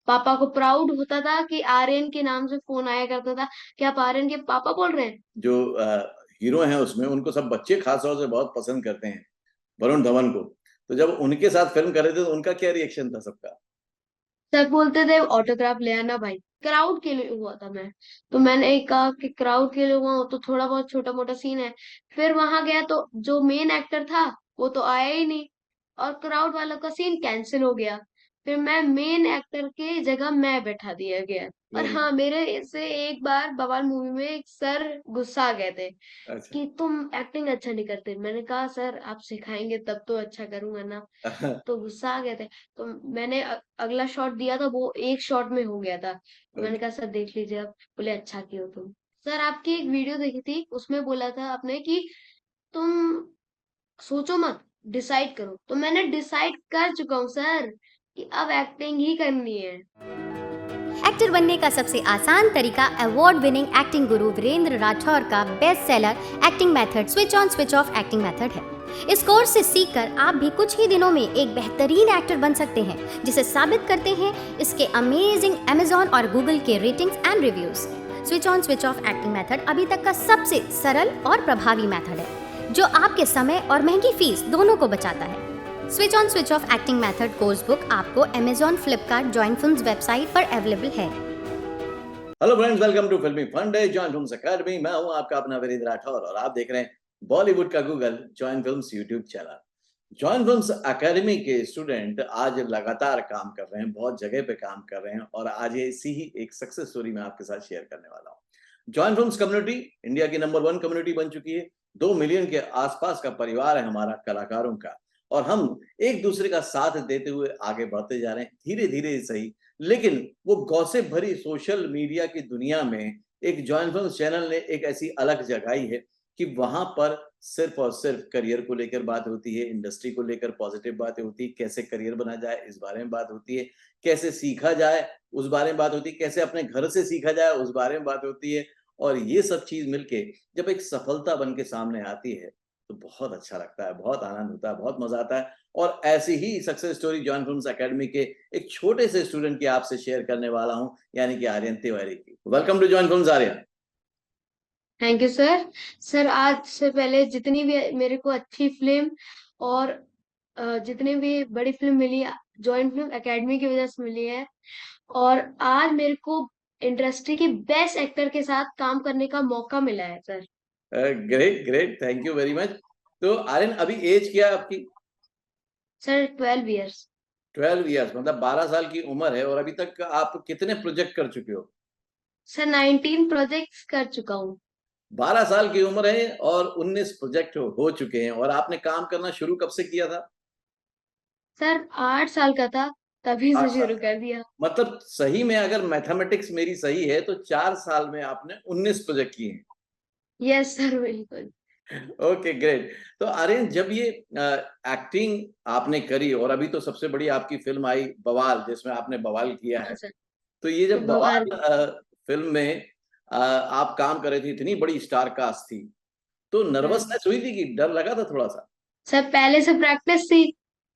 पापा को प्राउड होता था कि आर्यन के नाम से फोन आया करता था कि आप आर्यन के पापा बोल रहे हैं। जो हीरो हैं उसमें, उनको सब बच्चे खास तौर से बहुत पसंद करते हैं, वरुण धवन को। तो जब उनके साथ फिल्म कर रहे थे तो उनका क्या रिएक्शन था सबका? सब बोलते थे ऑटोग्राफ ले आना भाई। क्राउड के लिए हुआ था मैं। तो मैंने कहा कि क्राउड के लिए हुआ हो तो थोड़ा बहुत छोटा मोटा सीन है। फिर वहां गया तो जो मेन एक्टर था वो तो आया ही नहीं, और क्राउड वालों का सीन कैंसिल हो गया। फिर मैं मेन एक्टर के जगह मैं बैठा दिया गया। और वेरी हाँ, मेरे से एक बार बवाल मूवी में एक सर गुस्सा आ गए थे अच्छा। कि तुम एक्टिंग अच्छा नहीं करते। मैंने कहा सर आप सिखाएंगे तब तो अच्छा करूंगा ना। तो गुस्सा आ गए थे। तो मैंने अगला शॉट दिया था, वो एक शॉट में हो गया था। तो मैंने ओके। कहा सर देख लीजिए आप। बोले अच्छा किया तुम। सर आपकी एक वीडियो देखी थी, उसमें बोला था आपने कि तुम सोचो मत, डिसाइड करो। तो मैंने डिसाइड कर चुका हूँ सर कि अब एक्टिंग ही करनी है। एक्टर बनने का सबसे आसान तरीका अवार्ड विनिंग एक्टिंग गुरु वीरेंद्र राठौर का best seller acting method switch on switch off acting method है। इस कोर्स से सीखकर आप भी कुछ ही दिनों में एक बेहतरीन एक्टर बन सकते हैं, जिसे साबित करते हैं इसके अमेजिंग Amazon और Google के ratings and reviews. Switch on switch off acting method अभी तक का सबसे सरल और प्रभावी मेथड है, जो आपके समय और महंगी फीस दोनों को बचाता है। Switch on switch off acting method course book आपको Amazon, Flipkart, join films website पर अवेलेबल है। Hello friends, welcome to filmy fun day join films academy. मैं हूं आपका अपना वीरेंद्र राठौर और आप देख रहे हैं बॉलीवुड का Google join films YouTube channel. Join films academy के स्टूडेंट आज लगातार काम कर रहे हैं, बहुत जगह पे काम कर रहे हैं और आज इसी ही एक सक्सेस स्टोरी में आपके साथ शेयर करने वाला हूं। जॉइन फिल्म्स कम्युनिटी इंडिया की नंबर 1 कम्युनिटी बन चुकी है। 2 मिलियन के आसपास का परिवार है हमारा कलाकारों का, और हम एक दूसरे का साथ देते हुए आगे बढ़ते जा रहे हैं, धीरे धीरे ही सही। लेकिन वो गॉसिप भरी सोशल मीडिया की दुनिया में एक जॉइन फिल्म्स चैनल ने एक ऐसी अलग जगाई है कि वहां पर सिर्फ और सिर्फ करियर को लेकर बात होती है, इंडस्ट्री को लेकर पॉजिटिव बातें होती है, कैसे करियर बना जाए इस बारे में बात होती है, कैसे सीखा जाए उस बारे में बात होती है, कैसे अपने घर से सीखा जाए उस बारे में बात होती है। और ये सब चीज मिलके जब एक सफलता बन के सामने आती है तो बहुत अच्छा लगता है, बहुत आनंद होता है, बहुत मजा आता है। और ऐसी ही success story join films academy के एक छोटे से स्टूडेंट की आपसे शेयर करने वाला हूं, यानी कि आर्यन तिवारी की। Welcome to join films Aryan. Thank you sir. Sir आज से पहले जितनी भी मेरे को अच्छी फिल्म और जितनी भी बड़ी फिल्म मिली, जॉइंट फिल्म एकेडमी की वजह से मिली है। और आज मेरे को इंडस्ट्री के बेस्ट एक्टर के साथ काम करने का मौका मिला है sir. Great great, thank you very much. तो आर्यन, अभी एज क्या है आपकी? Sir 12 years. 12 ईयर्स, मतलब 12 साल की उम्र है, और अभी तक आप कितने प्रोजेक्ट कर चुके हो? सर 19 प्रोजेक्ट्स कर चुका हूँ। 12 साल की उम्र है और 19 प्रोजेक्ट हो चुके हैं, और आपने काम करना शुरू कब से किया था? सर 8 साल का था तभी से 8 साल शुरू का। कर दिया। मतलब सही में अगर मैथमेटिक्स मेरी सही है तो 4 साल में आपने 19 प्रोजेक्ट किए हैं। यस सर बिल्कुल। Okay great. तो आर्यन, जब ये एक्टिंग आपने करी और अभी तो सबसे बड़ी आपकी फिल्म आई बवाल, जिसमें आपने बवाल किया हाँ है, सर। तो ये जब बवाल। बवाल फिल्म में आप काम कर रहे थे, इतनी बड़ी स्टार कास्ट थी, तो नर्वसनेस हुई थी कि डर लगा था थोड़ा सा? सर पहले से प्रैक्टिस थी।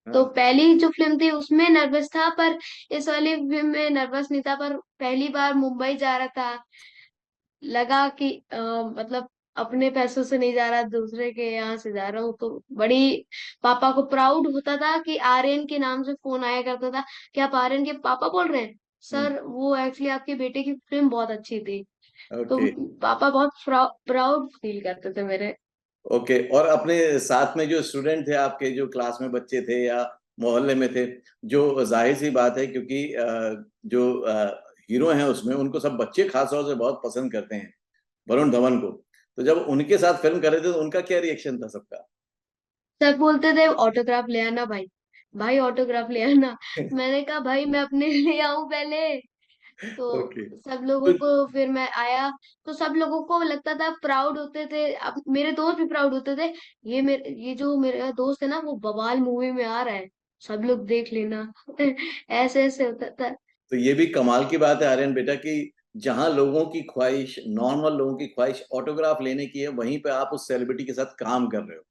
तो हाँ। पहली जो फिल्म थी उसमें नर्वस था, पर इस वाली फिल्म में नर्वस नहीं था। पर पहली बार मुंबई जा रहा था, लगा कि मतलब अपने पैसों से नहीं जा रहा, दूसरे के यहाँ से जा रहा हूँ। तो बड़ी पापा को प्राउड होता था कि आर्यन के नाम से फोन आया करता था कि आप आर्यन के पापा बोल रहे हैं। हम्म। सर वो एक्चुअली आपके बेटे की फिल्म बहुत अच्छी थी। तो ओके। पापा बहुत प्राउड फील करते थे मेरे। ओके, और अपने साथ में जो स्टूडेंट थे आपके, जो क्लास में बच्चे थे या मोहल्ले में थे, जो जाहिर सी बात है क्योंकि जो हीरो हैं उसमें, उनको सब बच्चे खास तौर से बहुत पसंद करते हैं, वरुण धवन को। तो जब उनके साथ फिल्म कर रहे थे तो उनका क्या रिएक्शन था सबका? सब बोलते थे ऑटोग्राफ ले आना भाई, भाई ऑटोग्राफ ले आना। मैंने कहा भाई मैं अपने लिए आऊं पहले। तो ओके। सब तो लोगों को फिर मैं आया। तो सब लोगों को लगता था, प्राउड होते थे। अब मेरे दोस्त भी प्राउड होते थे। ये जो मेरा दोस्त है ना, वो बवाल मूवी में आ रहा है, सब लोग देख लेना। ऐसे ऐसे होता था। तो ये भी कमाल की बात है आर्यन बेटा कि जहां लोगों की ख्वाहिश, नॉर्मल लोगों की ख्वाहिश ऑटोग्राफ लेने की है, वहीं पे आप उस सेलिब्रिटी के साथ काम कर रहे हो।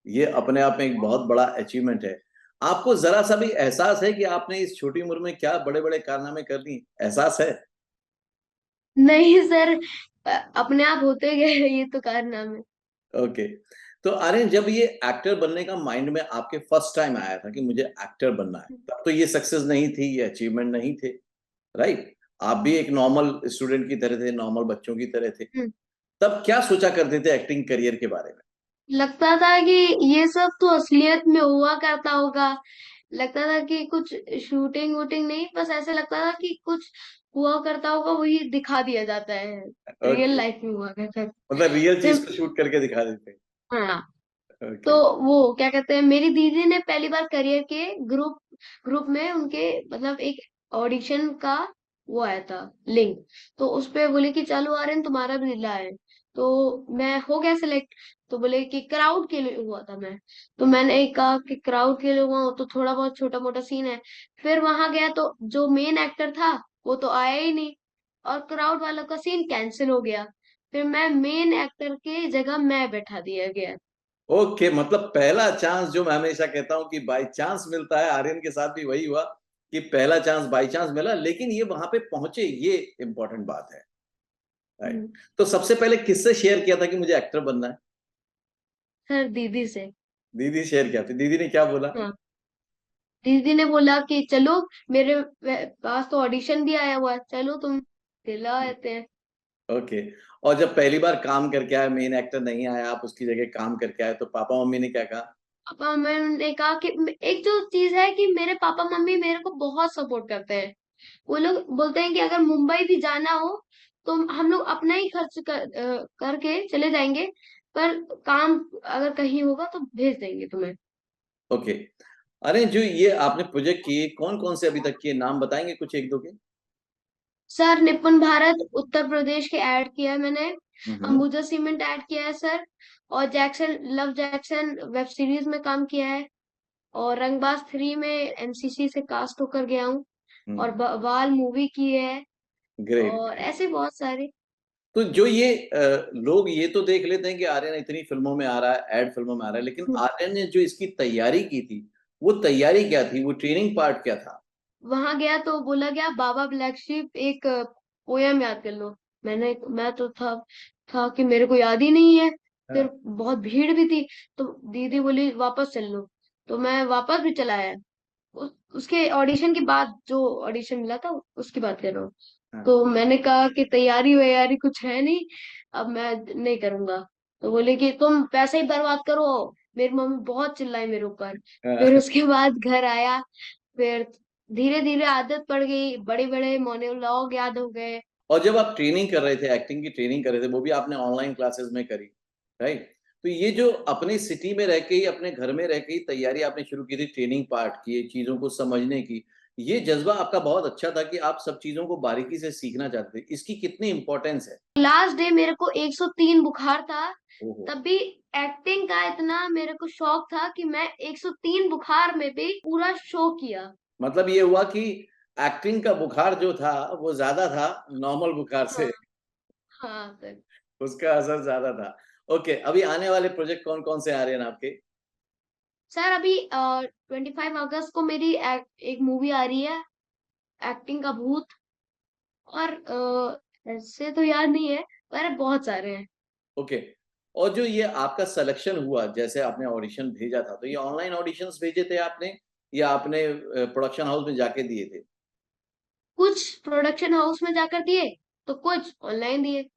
ये अपने आप में एक बहुत बड़ा अचीवमेंट है। आपको जरा सा भी एहसास है कि आपने इस छोटी उम्र में क्या बड़े बड़े कारनामे कर दिए? एहसास है? नहीं सर, अपने आप होते गए ये तो कारनामे। ओके। तो आर्यन, जब ये एक्टर बनने का माइंड में आपके फर्स्ट टाइम आया था कि मुझे एक्टर बनना है, तब तो ये सक्सेस नहीं थी, ये अचीवमेंट नहीं थे, राइट? आप भी एक नॉर्मल स्टूडेंट की तरह थे, नॉर्मल बच्चों की तरह थे। हम्म। तब क्या सोचा करते थे एक्टिंग करियर के बारे में? लगता था कि ये सब तो असलियत में हुआ करता होगा। लगता था कि कुछ शूटिंग वूटिंग नहीं, बस ऐसे लगता था कि कुछ हुआ करता होगा, वही दिखा दिया जाता है, रियल ओके। लाइफ में हुआ करता है। मतलब रियल चीज फिर को शूट करके दिखा देते। हाँ, तो ओके। वो क्या कहते हैं, मेरी दीदी ने पहली बार करियर के ग्रुप ग्रुप में उनके मतलब एक ऑडिशन का वो आया था लिंक। तो उस पे बोले कि चलो आर्यन तुम्हारा भी दिला है। तो मैं हो गया सिलेक्ट। तो बोले कि क्राउड के लिए हुआ था मैं। तो मैंने कहा कि क्राउड के लिए हुआ हूं, तो थोड़ा बहुत छोटा मोटा सीन है। फिर वहां गया तो जो मेन एक्टर था वो तो आया ही नहीं, और क्राउड वालों का सीन कैंसिल हो गया। फिर मैं मेन एक्टर के जगह मैं बैठा दिया गया। ओके, मतलब पहला चांस, जो मैं हमेशा कहता हूं कि बाई चांस मिलता है, आर्यन के साथ भी वही हुआ कि पहला चांस बाई चांस मिला, लेकिन ये वहां पे पहुंचे, ये इंपॉर्टेंट बात है, राइट? हम्म। तो सबसे पहले किससे शेयर किया था कि मुझे एक्टर बनना है? सर दीदी से। दीदी शेयर किया था। दीदी ने क्या बोला? हाँ, दीदी ने बोला कि चलो, मेरे पास तो ऑडिशन भी आया हुआ है, चलो तुम दिला देते हैं। ओके। और जब पहली बार काम करके आया, मेन एक्टर नहीं आया, आप उसकी जगह काम करके आए, तो पापा मम्मी ने क्या कहा? पापा मैंने कहा कि एक जो चीज है कि मेरे पापा मम्मी मेरे को बहुत सपोर्ट करते हैं। वो लोग बोलते हैं कि अगर मुंबई भी जाना हो तो हम लोग अपना ही खर्च करके चले जाएंगे, पर काम अगर कहीं होगा तो भेज देंगे तुम्हें। ओके। अरे, जो ये आपने प्रोजेक्ट किए, कौन कौन से अभी तक किए, नाम बताएंगे कुछ एक दो के? सर निपुण भारत उत्तर प्रदेश के ऐड किया है मैंने। हम्म। अंबुजा सीमेंट ऐड किया है सर। और Jackson love Jackson web series में काम किया है। और रंगबाज 3 में एनसीसी से कास्ट होकर गया हूँ। और हम्म। बाल मूवी की है। ग्रेट। और ऐसे बहुत सारे। तो जो ये लोग ये तो देख लेते हैं कि आर्यन इतनी फिल्मों में आ रहा है, एड फिल्मों में आ रहा है, लेकिन आर्यन ने जो इसकी तैयारी की थी, वो तैयारी क्या थी, वो ट्रेनिंग पार्ट क्या था? वहां गया तो बोला गया बाबा ब्लैक शीप एक पोयम याद कर लो। मैं तो था कि मेरे को याद ही नहीं है। फिर हाँ। बहुत भीड़ भी थी। तो दीदी बोली वापस चल लो। तो मैं वापस भी चला आया। उसके ऑडिशन के बाद जो ऑडिशन मिला था उसकी बात कर रहा हूँ। हाँ। तो मैंने कहा कि तैयारी वैयारी कुछ है नहीं, अब मैं नहीं करूंगा। तो बोले कि तुम पैसे ही बर्बाद करो। मेरी मम्मी बहुत चिल्लाई मेरे ऊपर। फिर हाँ। उसके बाद घर आया। फिर धीरे धीरे आदत पड़ गई, बड़े बड़े मोनोलॉग याद हो गए। और जब आप ट्रेनिंग कर रहे थे, एक्टिंग की ट्रेनिंग कर रहे थे, वो भी आपने ऑनलाइन क्लासेस में करी, राइट? तो ये जो अपनी सिटी में रह के ही, अपने घर में रह के ही तैयारी आपने शुरू की थी, ट्रेनिंग पार्ट की, ये चीजों को समझने की, ये जज्बा आपका बहुत अच्छा था कि आप सब चीजों को बारीकी से सीखना चाहते थे। इसकी कितनी इंपॉर्टेंस है? लास्ट डे मेरे को 103 बुखार था। ओहो। तब भी एक्टिंग का इतना मेरे को शौक था कि मैं 103 बुखार में भी पूरा शो किया। मतलब ये हुआ कि एक्टिंग का बुखार जो था वो ज्यादा था नॉर्मल बुखार हाँ। से, हाँ सर। उसका असर ज्यादा था। ओके, अभी आने वाले प्रोजेक्ट कौन कौन से आ रहे हैं आपके? सर अभी 25 अगस्त को मेरी एक मूवी आ रही है, एक्टिंग का भूत। और ऐसे तो याद नहीं है, पर बहुत सारे हैं। ओके। और जो ये आपका सिलेक्शन हुआ, जैसे आपने ऑडिशन भेजा था, तो ये ऑनलाइन ऑडिशंस भेजे थे आपने, या आपने प्रोडक्शन हाउस में जाके दिए थे? कुछ प्रोडक्शन हाउस में जाकर दिए, तो कुछ ऑनलाइन दिए।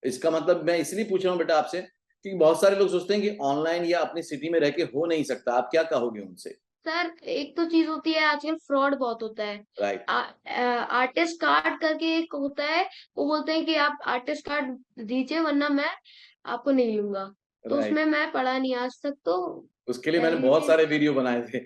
इसका मतलब मैं इसलिए पूछ रहा हूँ बेटा आपसे, क्योंकि बहुत सारे लोग सोचते हैं कि ऑनलाइन या अपनी सिटी में रह के हो नहीं सकता। आप क्या कहोगे उनसे? सर एक तो चीज होती है, आजकल फ्रॉड बहुत होता है। राइट। आर्टिस्ट कार्ड करके एक होता है। वो बोलते हैं कि आप आर्टिस्ट कार्ड दीजिए वरना मैं आपको नहीं लूंगा। तो राइट। उसमें मैं पढ़ा नहीं आज तक तो। उसके लिए मैंने पहली बहुत चीज। सारे वीडियो बनाए थे।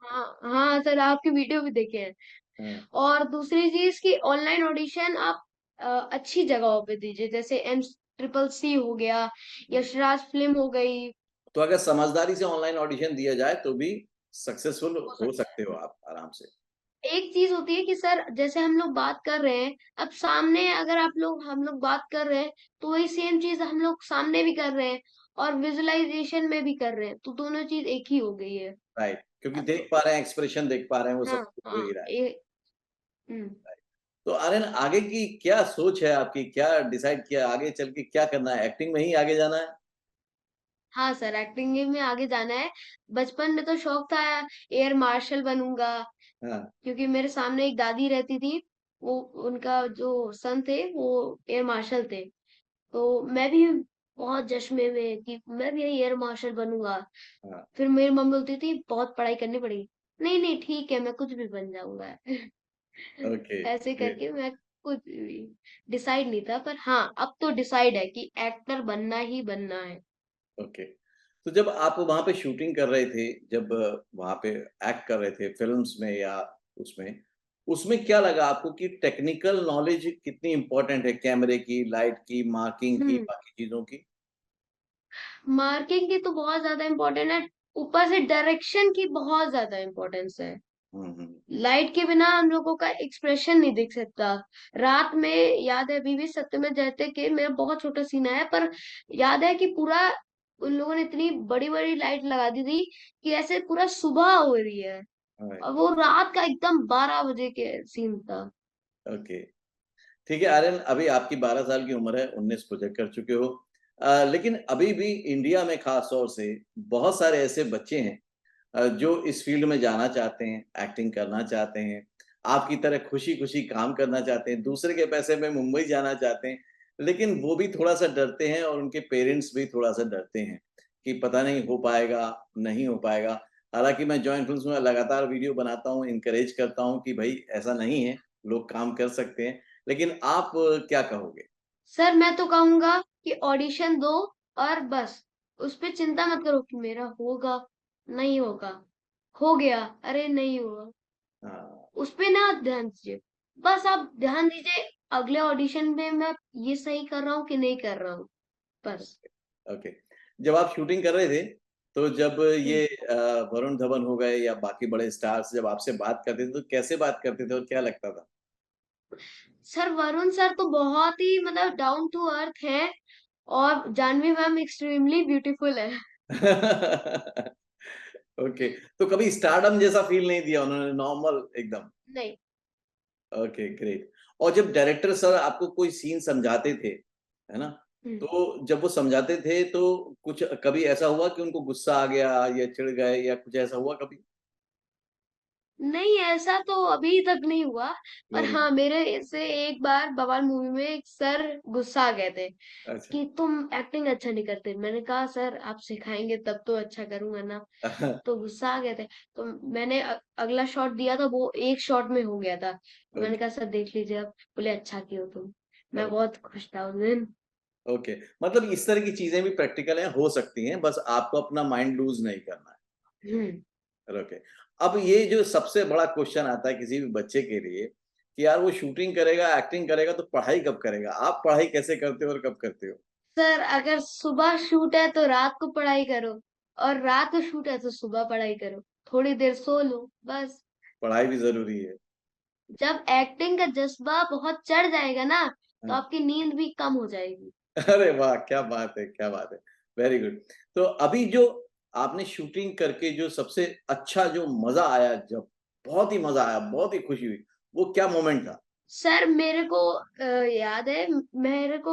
हाँ हाँ सर, आपके वीडियो भी देखे हैं। हाँ। और दूसरी चीज कि ऑनलाइन ऑडिशन आप अच्छी जगहों पे दीजिए, जैसे MCCC हो गया, यशराज फिल्म हो गई। तो अगर समझदारी से ऑनलाइन ऑडिशन दिया जाए तो भी सक्सेसफुल हो हो सकता सकते हो आप आराम से। है। एक चीज होती है कि सर जैसे हम लोग बात कर रहे हैं, अब सामने अगर हम लोग बात कर रहे हैं, तो वही सेम चीज हम लोग सामने भी कर रहे हैं, और विजुअलाइजेशन में भी कर रहे हैं, तो दोनों चीज एक ही हो गई है। राइट। क्योंकि अब देख तो पा रहे हैं, एक्सप्रेशन देख पा रहे हैं, वो हाँ, सब हो हाँ, ही रहा है। ये हुँ। तो आर्यन, आगे की क्या सोच है आपकी? क्या डिसाइड किया आगे चल के क्या करना है? एक्टिंग में ही आगे जाना है? हाँ सर, एक्टिंग में आगे जाना है। बचपन में तो शौक था एयर मार्शल बनूँगा, हाँ, क्योंकि मेरे सामने एक दादी रहती थी, वो उनका जो सन थे वो एयर मार्शल थे। तो मैं भी बहुत जश्न में कि मैं भी एयर मार्शल बनूँगा। हाँ। फिर मेरी मम्मी बोलती थी बहुत पढ़ाई करनी पड़ेगी। नहीं, नहीं ठीक है मैं कुछ भी बन जाऊँगा। ओके, ऐसे ग्रेट। करके मैं कुछ भी डिसाइड नहीं था, पर हाँ, अब तो डिसाइड है कि एक्टर बनना ही बनना है। ओके। तो जब आप वहाँ पे शूटिंग कर रहे थे, जब वहाँ पे एक्ट कर रहे थे फ़िल्म्स में या उसमें, उसमें क्या लगा आपको कि टेक्निकल नॉलेज कितनी इम्पोर्टेंट है कैमरे की, लाइट की, मार्किंग की, हुँ। बाकी चीज़ों की? मार्किंग की तो बहुत ज़्यादा इम्पोर्टेंट है, ऊपर से डायरेक्शन की बहुत ज़्यादा इम्पोर्टेंस है। हुँ, हुँ। लाइट के बिना हम लोगों का एक्सप्रेशन नहीं दिख सकता। रात में याद है अभी भी सत्यमेव जयते के मेरा बहुत छोटा सीन है, पर याद है कि पूरा उन लोगों ने इतनी बड़ी-बड़ी लाइट लगा दी थी कि ऐसे पूरा सुबह हो रही है राइट, और वो रात का एकदम 12 बजे के सीन था। ओके। ठीक है आर्यन, अभी आपकी 12 साल की उम्र है, 19 प्रोजेक्ट कर चुके हो। लेकिन अभी भी इंडिया में ख़ास तौर से बहुत सारे ऐसे बच्चे हैं जो इस फ़ील्ड में जाना चाहते हैं, एक्टिंग करना चाहते हैं, आपकी तरह खुशी-खुशी काम करना चाहते हैं, दूसरे के पैसे में मुंबई जाना चाहते हैं, लेकिन वो भी थोड़ा-सा डरते हैं और उनके पेरेंट्स भी थोड़ा-सा डरते हैं कि पता नहीं हो पाएगा, नहीं हो पाएगा। हालाँकि मैं जॉइंट फ़िल्म्स में लगातार वीडियो बनाता हूँ, एनकरेज करता हूँ कि भई ऐसा नहीं है, लोग काम कर सकते हैं। लेकिन आप क्या कहोगे? सर मैं तो कहूँगा कि ऑडिशन दो और बस उस पे चिंता मत करो कि मेरा होगा, नहीं होगा, हो गया, अरे नहीं हुआ। हाँ, उस पे ना ध्यान दीजिए। बस आप ध्यान दीजिए अगले ऑडिशन में मैं ये सही कर रहा हूँ कि नहीं कर रहा हूँ, बस। ओके। जब आप शूटिंग कर रहे थे, तो जब हुँ। ये वरुण धवन हो गए या बाकी बड़े स्टार्स जब आपसे बात करते थे, तो कैसे बात करते थे और क्या लगता था? सर वरुण सर तो बहुत ही मतलब डाउन टू अर्थ हैं और जाह्नवी मैम एक्सट्रीमली ब्यूटीफुल है। ओके, तो कभी स्टारडम जैसा फ़ील नहीं दिया उन्होंने, नॉर्मल एकदम? नहीं। Okay, great. और जब डायरेक्टर सर आपको कोई सीन समझाते थे, है ना? हुँ। तो जब वो समझाते थे तो कुछ कभी ऐसा हुआ कि उनको गुस्सा आ गया या चिढ़ गए या कुछ ऐसा हुआ कभी? नहीं, ऐसा तो अभी तक नहीं हुआ, पर वेरी हाँ, गुड। मेरे से एक बार बवाल मूवी में एक सर गुस्सा आ गए थे अच्छा। कि तुम एक्टिंग अच्छा नहीं करते। मैंने कहा सर आप सिखाएँगे तब तो अच्छा करूँगा ना। तो गुस्सा आ गए थे। तो मैंने अगला शॉट दिया था वो एक शॉट में हो गया था। तो मैंने ओके, कहा सर देख लीजिए अब। बोले अच्छा किए हो तुम। मैं ओके, बहुत खुश था उस दिन। ओके। मतलब इस तरह की चीज़ें भी प्रैक्टिकल हैं, हो सकती हैं, बस आपको अपना माइंड लूज़ नहीं करना है। हुँ। ओके। अब ये जो सबसे बड़ा क्वेश्चन आता है किसी भी बच्चे के लिए कि यार वो शूटिंग करेगा, एक्टिंग करेगा तो पढ़ाई कब करेगा? आप पढ़ाई कैसे करते हो और कब करते हो? सर अगर सुबह शूट है तो रात को पढ़ाई करो और रात को शूट है तो सुबह पढ़ाई करो। थोड़ी देर सो लो बस। पढ़ाई भी ज़रूरी है। जब एक्टिंग का जज़्बा बहुत चढ़ जाएगा ना, तो हाँ। आपकी नींद भी कम हो जाएगी। अरे वाह! क्या बात है, क्या बात है। Very good. तो अभी जो आपने शूटिंग करके जो सबसे अच्छा जो मज़ा आया जब, बहुत ही मज़ा आया, बहुत ही खुशी हुई, वो क्या मोमेंट था? सर मेरे को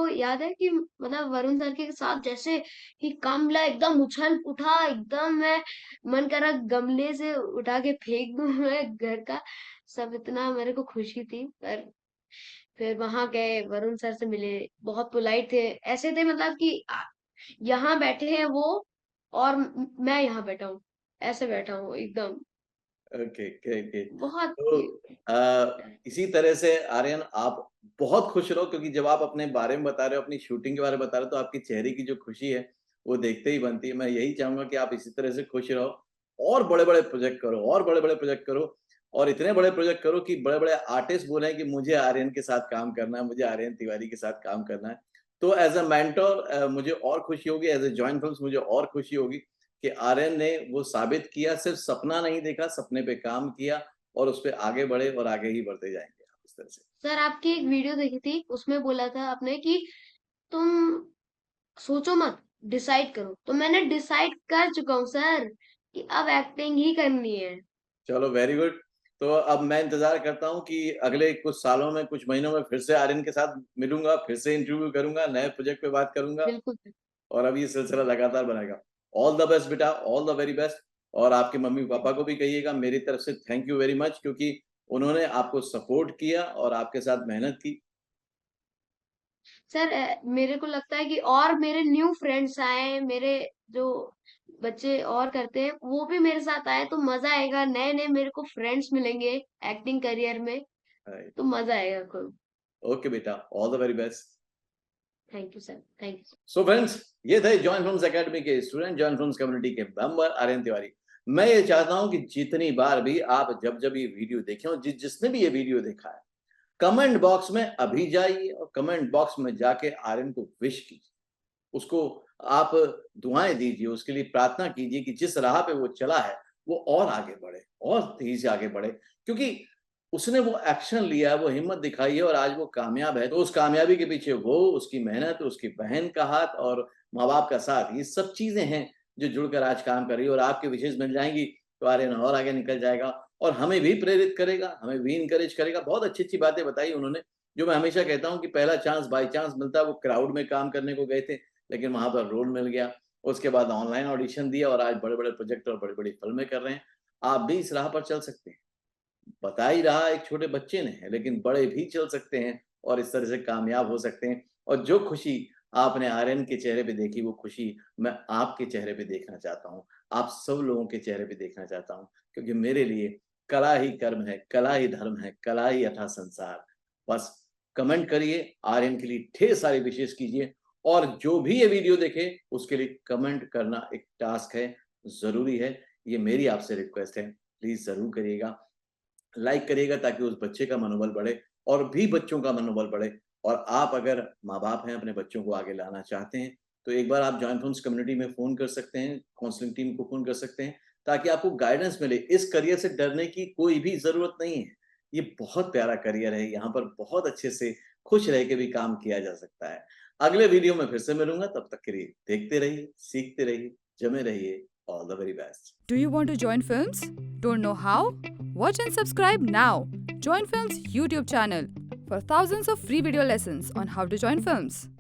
याद है कि मतलब वरुण सर के साथ जैसे ही काम मिला एकदम उछल उठा एकदम मैं मन करा गमले से उठा के फेंक दूं मैं घर का सब इतना मेरे को खुशी थी पर फिर वहां गए वरुण सर से मिले बहुत पोलाइट थे ऐसे थे मतलब कि यहाँ बैठे हैं वो और मैं यहाँ बैठा हूँ ऐसे बैठा हूँ एकदम ओके, ग्रेट, ग्रेट। बहुत तो इसी तरह से आर्यन आप बहुत खुश रहो क्योंकि जब आप अपने बारे में बता रहे हो, अपनी शूटिंग के बारे में बता रहे हो, तो आपके चेहरे की जो खुशी है, वो देखते ही बनती है। मैं यही चाहूँगा कि आप इसी तरह से खुश रहो और बड़े-बड़े प्रोजेक्ट करो और बड़े-बड़े प्रोजेक्ट करो और इतने बड़े प्रोजेक्ट करो कि बड़े-बड़े आर्टिस्ट बोलें कि मुझे आर्यन के साथ काम करना है, मुझे आर्यन तिवारी के साथ काम करना है। तो एज़ अ मेंटर मुझे और खुशी होगी, एज़ अ जॉइंट फ़िल्म्स मुझे और खुशी होगी कि आर्यन ने वो साबित किया, सिर्फ़ सपना नहीं देखा, सपने पे काम किया और उसपे आगे बढ़े और आगे ही बढ़ते जाएँगे आप इस तरह से। सर आपकी एक वीडियो देखी थी उसमें बोला था आपने कि तुम सोचो मत डिसाइड करो तो मैंने डिसाइड कर चुका हूँ सर कि अब एक्टिंग ही करनी है। चलो वेरी गुड। तो अब मैं इंतज़ार करता हूँ कि अगले कुछ सालों में, कुछ महीनों में फिर से आर्यन के साथ मिलूँगा, फिर से इंटरव्यू करूँगा, नए प्रोजेक्ट पे बात करूँगा बिल्कुल, और अब ये सिलसिला लगातार बनेगा। ऑल द बेस्ट बेटा, ऑल द वेरी बेस्ट। और आपके मम्मी-पापा को भी कहिएगा मेरी तरफ से थैंक यू वेरी मच, क्योंकि उन्होंने आपको सपोर्ट किया और आपके साथ मेहनत की। सर मेरे को लगता है कि और मेरे न्यू फ्रेंड्स आए, मेरे जो बच्चे और करते हैं वो भी मेरे साथ आए तो मजा आएगा। नए नए मेरे को फ्रेंड्स मिलेंगे एक्टिंग करियर में, राइट। तो मजा आएगा खूब। ओके बेटा, all the very best. Thank you sir, thank you. So friends, ये थे जॉइन फिल्म्स एकेडमी के स्टूडेंट, जॉइन फिल्म्स कम्युनिटी के मेंबर आर्यन तिवारी। मैं ये चाहता हूं कि जितनी बार भी आप जब ये वीडियो देखें और जिसने भी ये वीडियो देखा है, कमेंट बॉक्स में अभी जाइए और कमेंट बॉक्स में जाके आर्यन को विश कीजिए, उसको आप दुआएं दीजिए, उसके लिए प्रार्थना कीजिए कि जिस राह पे वो चला है वो और आगे बढ़े, और तेजी से आगे बढ़े, क्योंकि उसने वो एक्शन लिया, वो हिम्मत दिखाई है और आज वो कामयाब है। तो उस कामयाबी के पीछे वो, उसकी मेहनत, उसकी बहन का हाथ और माँ-बाप का साथ, ये सब चीज़ें हैं जो जुड़कर आज काम कर रही है और आपकी विशेज़ मिल जाएँगी तो आर्यन और आगे निकल जाएगा और हमें भी प्रेरित करेगा, हमें भी एनकरेज करेगा। बहुत अच्छी-अच्छी बातें बताई उन्होंने, जो मैं हमेशा कहता हूँ कि पहला चांस बाय चांस मिलता है। वो क्राउड में काम करने को गए थे, लेकिन वहाँ पर रोल मिल गया। उसके बाद ऑनलाइन ऑडिशन दिया और आज बड़े-बड़े प्रोजेक्ट और बड़ी-बड़ी फ़िल्में कर रहे हैं। आप भी इस राह पर चल सकते हैं। बता ही रहा एक छोटे बच्चे ने, लेकिन बड़े भी चल सकते हैं और इस तरह से कामयाब हो सकते हैं। और जो खुशी आपने आर्यन के चेहरे पे देखी, वो खुशी मैं आपके चेहरे पे देखना चाहता हूँ। आप सब लोगों के चेहरे पे देखना चाहता हूँ, क्योंकि मेरे लिए कला ही कर्म है, कला ही धर्म है, कला ही अथा संसार। बस कमेंट करिए, आर्यन के लिए ढेर सारी विशेष कीजिए और जो भी ये वीडियो देखे उसके लिए कमेंट करना एक टास्क है, ज़रूरी है। ये मेरी आपसे रिक्वेस्ट है, प्लीज़ ज़रूर करिएगा। लाइक करिएगा ताकि उस बच्चे का मनोबल बढ़े और भी बच्चों का मनोबल बढ़े। और आप अगर माँ-बाप हैं, अपने बच्चों को आगे लाना चाहते हैं, तो एक बार आप जॉइन फिल्म्स कम्युनिटी में फ़ोन कर सकते हैं, काउंसलिंग टीम को फ़ोन कर सकते हैं, ताकि आपको गाइडेंस मिले। इस करियर से डरने की कोई भी ज़रूरत नहीं है। ये बहुत प्यारा करियर है, यहाँ पर बहुत अच्छे से खुश रह के भी काम किया जा सकता है। अगले वीडियो में फिर से मिलूँगा, तब तक के लिए देखते रहिए, सीखते रहिए, जमे रहिए। All the very best. Do you want to join films? Don't know how? Watch and subscribe now. Join Films YouTube channel for thousands of free video lessons on how to join films.